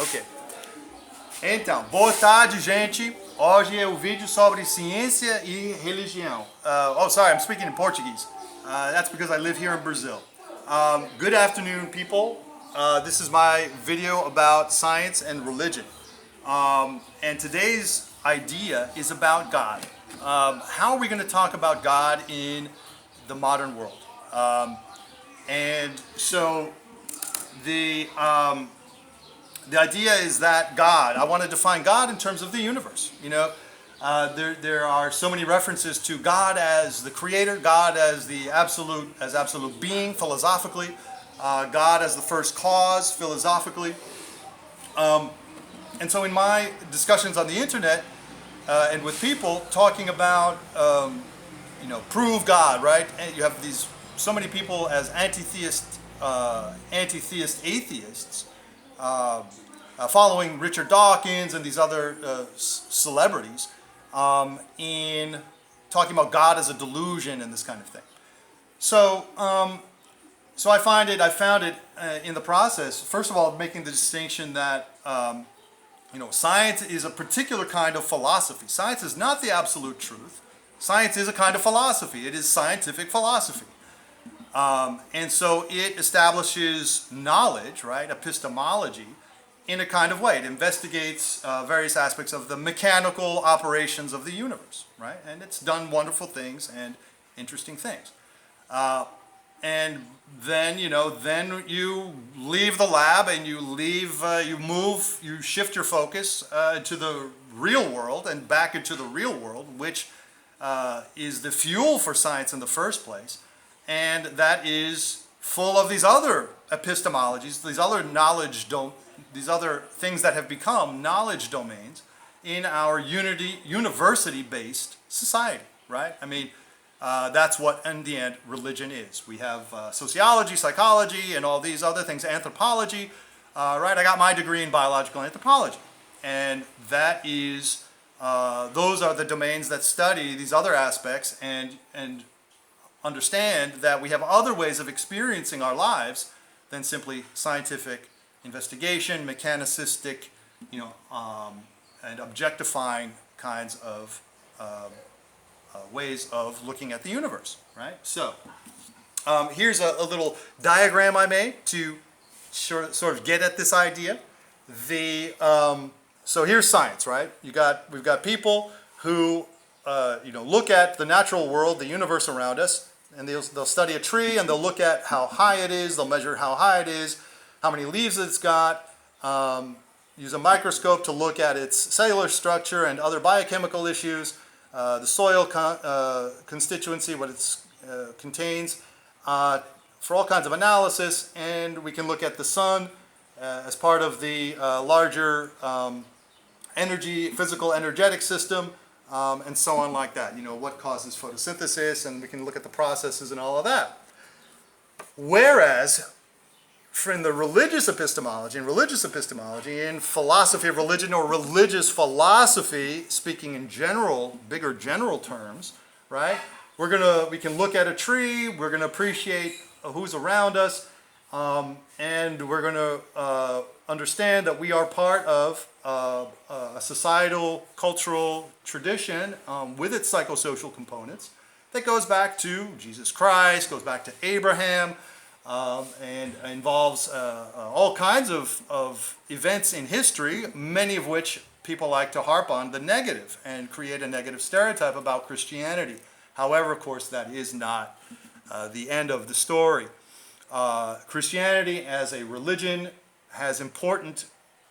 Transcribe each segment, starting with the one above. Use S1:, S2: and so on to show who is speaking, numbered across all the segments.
S1: Ok. Então, boa tarde, gente. Hoje é o vídeo sobre ciência e religião. Oh, sorry, I'm speaking in Portuguese. That's because I live here in Brazil. Good afternoon, people. This is my video about science and religion. And today's idea is about God. How are we going to talk about God in the modern world? And so the idea is that God, I want to define God in terms of the universe. You know, there are so many references to God as the creator, God as the absolute being philosophically, God as the first cause philosophically. And so in my discussions on the internet and with people talking about, prove God, right? And you have so many people as anti-theist atheists, following Richard Dawkins and these other celebrities in talking about God as a delusion and this kind of thing. So I found it in the process, first of all, making the distinction that science is a particular kind of philosophy. Science is not the absolute truth. Science is a kind of philosophy. It is scientific philosophy. And so it establishes knowledge, right, epistemology, in a kind of way. It investigates various aspects of the mechanical operations of the universe, right? And it's done wonderful things and interesting things. And then, then you leave the lab and you shift your focus to the real world and back into the real world, which is the fuel for science in the first place. And that is full of these other epistemologies, these other things that have become knowledge domains in our university-based society, right? I mean, that's what, in the end, religion is. We have sociology, psychology, and all these other things, anthropology, right? I got my degree in biological anthropology, and that is, those are the domains that study these other aspects and understand that we have other ways of experiencing our lives than simply scientific investigation, mechanicistic, and objectifying kinds of ways of looking at the universe, right? So here's a little diagram I made to sort of get at this idea. So here's science, right? We've got people who look at the natural world, the universe around us, and they'll study a tree and they'll look at how high it is, they'll measure how high it is, how many leaves it's got, use a microscope to look at its cellular structure and other biochemical issues, the soil constituency, what it contains, for all kinds of analysis. And we can look at the sun as part of the larger physical energetic system, and so on like that. What causes photosynthesis, and we can look at the processes and all of that. Whereas, in the religious epistemology, in philosophy of religion or religious philosophy, speaking in bigger general terms, right? We can look at a tree, we're going to appreciate who's around us, and we're going to understand that we are part of a societal, cultural tradition with its psychosocial components that goes back to Jesus Christ, goes back to Abraham, and involves all kinds of events in history, many of which people like to harp on the negative and create a negative stereotype about Christianity. However, of course, that is not the end of the story. Christianity as a religion has important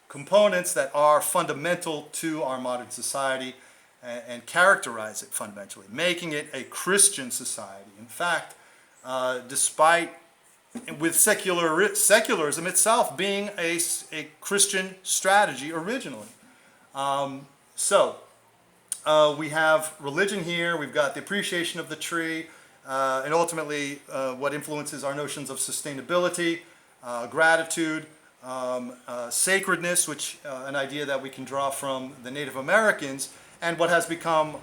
S1: components that are fundamental to our modern society and characterize it fundamentally, making it a Christian society. In fact, despite with secularism itself being a Christian strategy originally. We have religion here, we've got the appreciation of the tree, and ultimately what influences our notions of sustainability, gratitude, sacredness, which an idea that we can draw from the Native Americans, and what has become,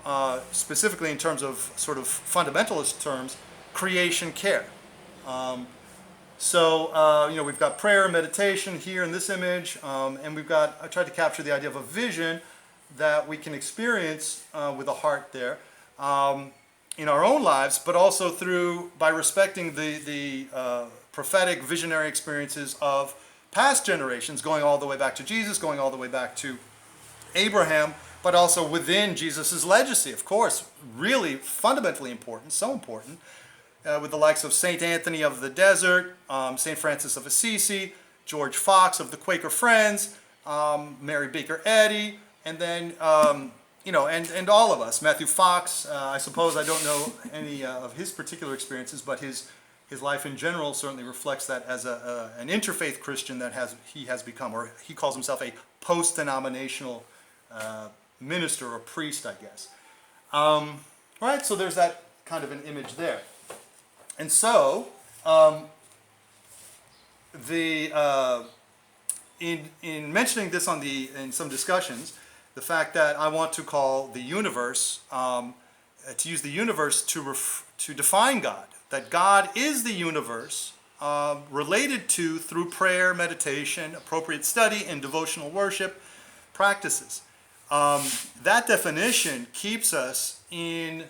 S1: specifically in terms of sort of fundamentalist terms, creation care. So, we've got prayer and meditation here in this image, and I tried to capture the idea of a vision that we can experience with a heart there in our own lives, but also by respecting the prophetic visionary experiences of past generations, going all the way back to Jesus, going all the way back to Abraham, but also within Jesus' legacy, of course, really fundamentally important, so important. With the likes of St. Anthony of the Desert, St. Francis of Assisi, George Fox of the Quaker Friends, Mary Baker Eddy, and then, and all of us. Matthew Fox, I suppose I don't know any of his particular experiences, but his life in general certainly reflects that as an interfaith Christian that he has become, or he calls himself a post-denominational minister or priest, I guess. Right, so there's that kind of an image there. And so, in mentioning this in some discussions, the fact that I want to call the universe, to use the universe to define God, that God is the universe, related to through prayer, meditation, appropriate study, and devotional worship practices. That definition keeps the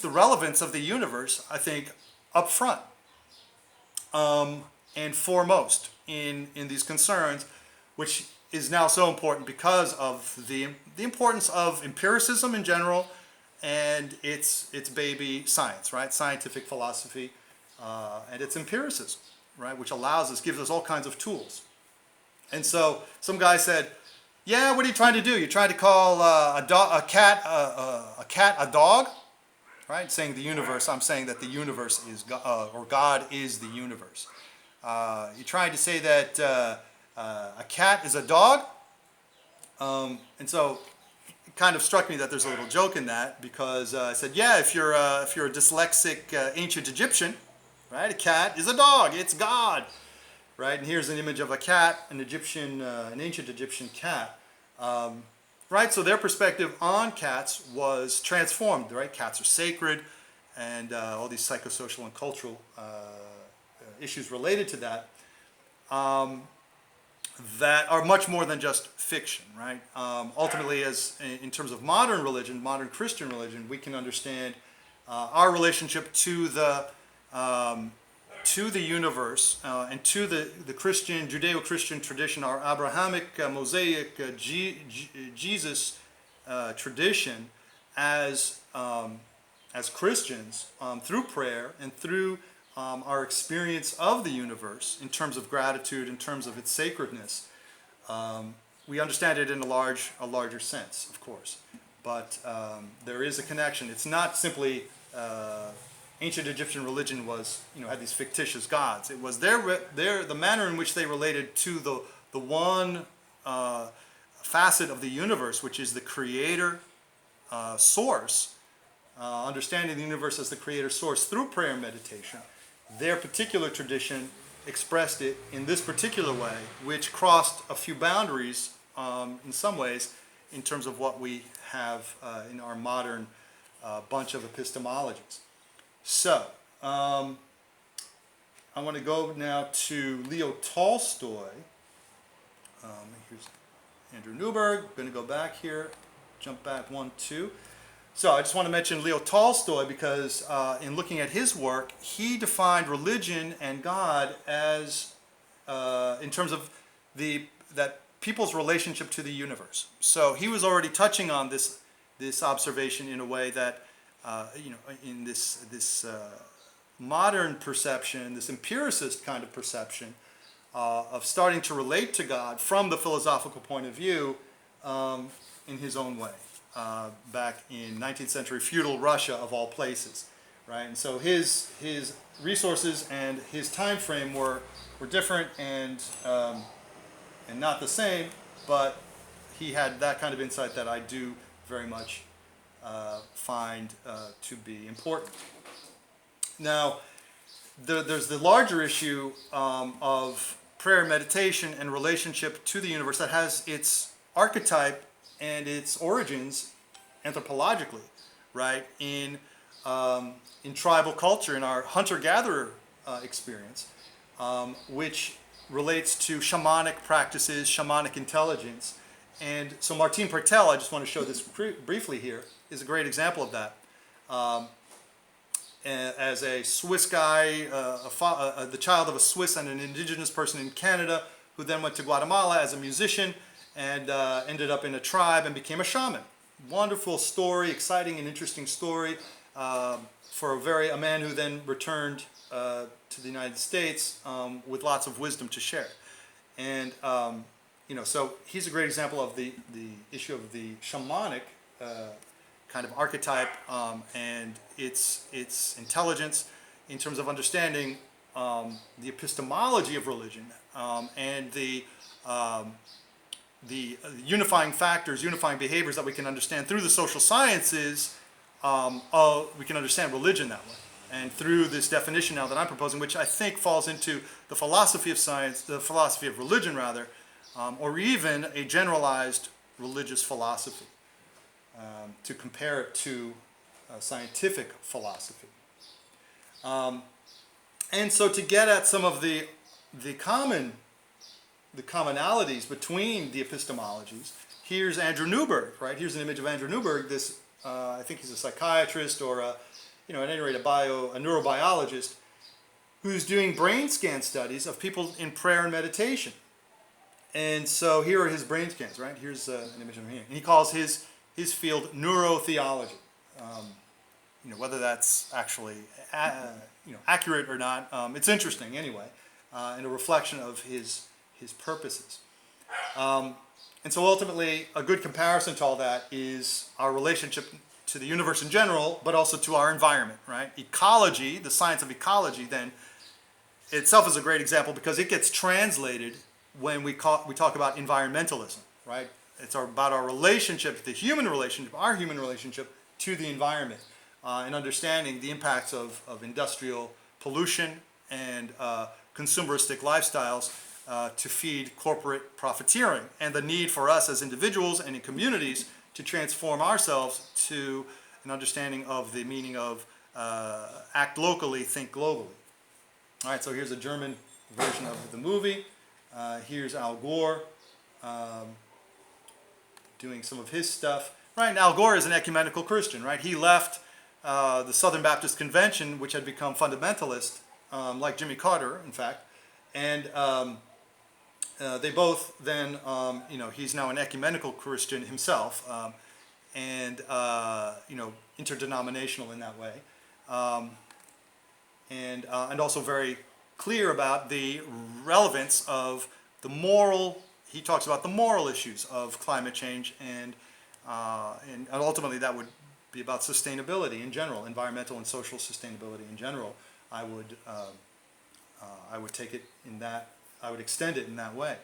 S1: relevance of the universe, I think, up front and foremost in these concerns, which is now so important because of the importance of empiricism in general and its baby science, right? Scientific philosophy and its empiricism, right? Which gives us all kinds of tools. And so some guy said, yeah, what are you trying to do? You're trying to call a cat a dog? Right? Saying the universe, I'm saying that the universe is God, or God is the universe. You're trying to say that a cat is a dog? And so it kind of struck me that there's a little joke in that, because I said, yeah, if you're a dyslexic ancient Egyptian, right? A cat is a dog, it's God. Right? And here's an image of a cat, an ancient Egyptian cat. Right, so their perspective on cats was transformed, right? Cats are sacred, and all these psychosocial and cultural issues related to that that are much more than just fiction, right? Ultimately, in terms of modern religion, modern Christian religion, we can understand our relationship to the universe and to the Christian, Judeo-Christian tradition, our Abrahamic, Mosaic, Jesus tradition as Christians through prayer and through our experience of the universe in terms of gratitude, in terms of its sacredness. We understand it in a larger sense, of course, but there is a connection. It's not simply ancient Egyptian religion had these fictitious gods. It was the manner in which they related to the one facet of the universe, which is the creator source, understanding the universe as the creator source through prayer and meditation. Their particular tradition expressed it in this particular way, which crossed a few boundaries in some ways in terms of what we have in our modern bunch of epistemologies. So, I want to go now to Leo Tolstoy. Here's Andrew Newberg. I'm going to go back here, jump back 1, 2. So I just want to mention Leo Tolstoy because in looking at his work, he defined religion and God as, in terms of that people's relationship to the universe. So he was already touching on this observation in a way that, in this modern perception, this empiricist kind of perception of starting to relate to God from the philosophical point of view in his own way. Back in 19th century feudal Russia, of all places, right? And so his resources and his time frame were different and not the same, but he had that kind of insight that I do very much find to be important. Now, there's the larger issue of prayer and meditation and relationship to the universe that has its archetype and its origins anthropologically, right, in tribal culture, in our hunter-gatherer experience, which relates to shamanic practices, shamanic intelligence. And so Martin Pertel, I just want to show this briefly here, is a great example of that. As a Swiss guy, the child of a Swiss and an indigenous person in Canada, who then went to Guatemala as a musician and ended up in a tribe and became a shaman. Wonderful story, exciting and interesting story for a man who then returned to the United States with lots of wisdom to share. And so he's a great example of the issue of the shamanic kind of archetype and its intelligence in terms of understanding the epistemology of religion and the unifying factors, unifying behaviors that we can understand through the social sciences. We can understand religion that way. And through this definition now that I'm proposing, which I think falls into the philosophy of science, the philosophy of religion rather, or even a generalized religious philosophy, to compare it to scientific philosophy. And so to get at some of the commonalities between the epistemologies, here's Andrew Newberg, right? Here's an image of Andrew Newberg, this, I think he's a psychiatrist or at any rate a neurobiologist, who's doing brain scan studies of people in prayer and meditation. And so here are his brain scans, right? Here's an image of him here. And he calls his field neurotheology. Whether that's actually accurate or not, it's interesting anyway, and a reflection of his purposes. And so ultimately, a good comparison to all that is our relationship to the universe in general, but also to our environment, right? Ecology, the science of ecology, then itself is a great example because it gets translated when we talk about environmentalism, right? It's about our relationship, our human relationship to the environment, and understanding the impacts of industrial pollution and consumeristic lifestyles to feed corporate profiteering, and the need for us as individuals and in communities to transform ourselves to an understanding of the meaning of act locally, think globally. All right, so here's a German version of the movie. Here's Al Gore doing some of his stuff. Right, and Al Gore is an ecumenical Christian, right? He left the Southern Baptist Convention, which had become fundamentalist, like Jimmy Carter, in fact, and they both then, he's now an ecumenical Christian himself, and interdenominational in that way, and also very clear about the relevance of the moral. He talks about the moral issues of climate change, and ultimately that would be about sustainability in general, environmental and social sustainability in general. I would take it in that. I would extend it in that way.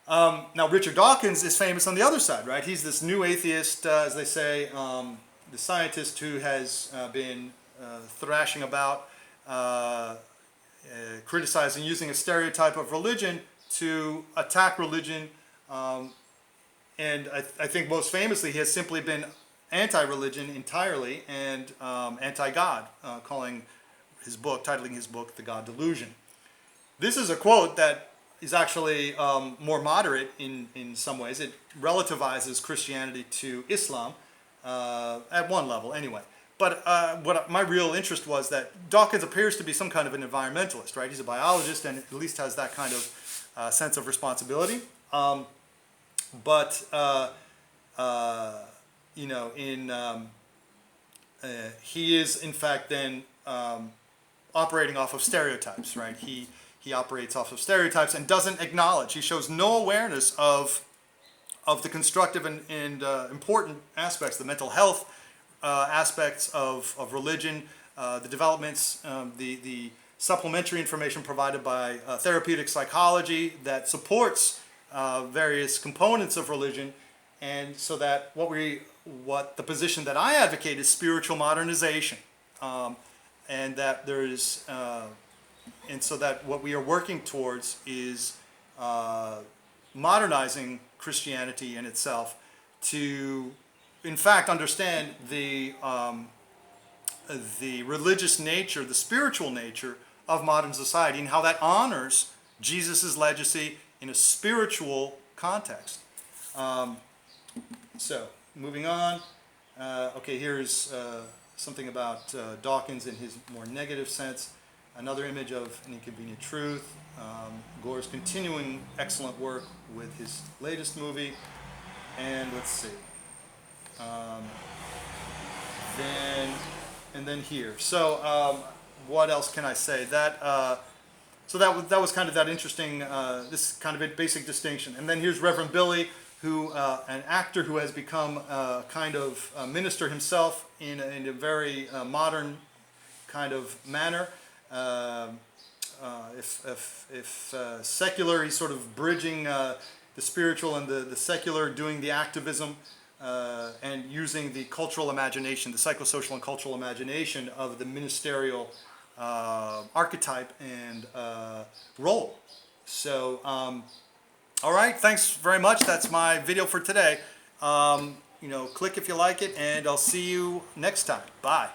S1: Now, Richard Dawkins is famous on the other side, right? He's this new atheist, as they say, the scientist who has been thrashing about, criticizing, using a stereotype of religion to attack religion. And I think most famously, he has simply been anti-religion entirely and anti-God, titling his book, The God Delusion. This is a quote that is actually more moderate in some ways. It relativizes Christianity to Islam at one level anyway. But what my real interest was that Dawkins appears to be some kind of an environmentalist, right? He's a biologist and at least has that kind of sense of responsibility. He is in fact then operating off of stereotypes, right? He operates off of stereotypes and doesn't acknowledge. He shows no awareness of the constructive and important aspects, the mental health aspects of religion, the developments, the supplementary information provided by therapeutic psychology that supports various components of religion, and so that what the position that I advocate is spiritual modernization, and that there is. And so that what we are working towards is modernizing Christianity in itself to, in fact, understand the religious nature, the spiritual nature of modern society and how that honors Jesus' legacy in a spiritual context. So, moving on. Okay, here's something about Dawkins in his more negative sense. Another image of an inconvenient truth. Gore's continuing excellent work with his latest movie. And let's see. Then here. So what else can I say? So that was kind of that interesting, this kind of a basic distinction. And then here's Reverend Billy, who an actor who has become kind of a minister himself in a very modern kind of manner. If secular, he's sort of bridging the spiritual and the secular, doing the activism and using the cultural imagination, the psychosocial and cultural imagination of the ministerial archetype and role. So, all right, thanks very much. That's my video for today. Click if you like it, and I'll see you next time. Bye.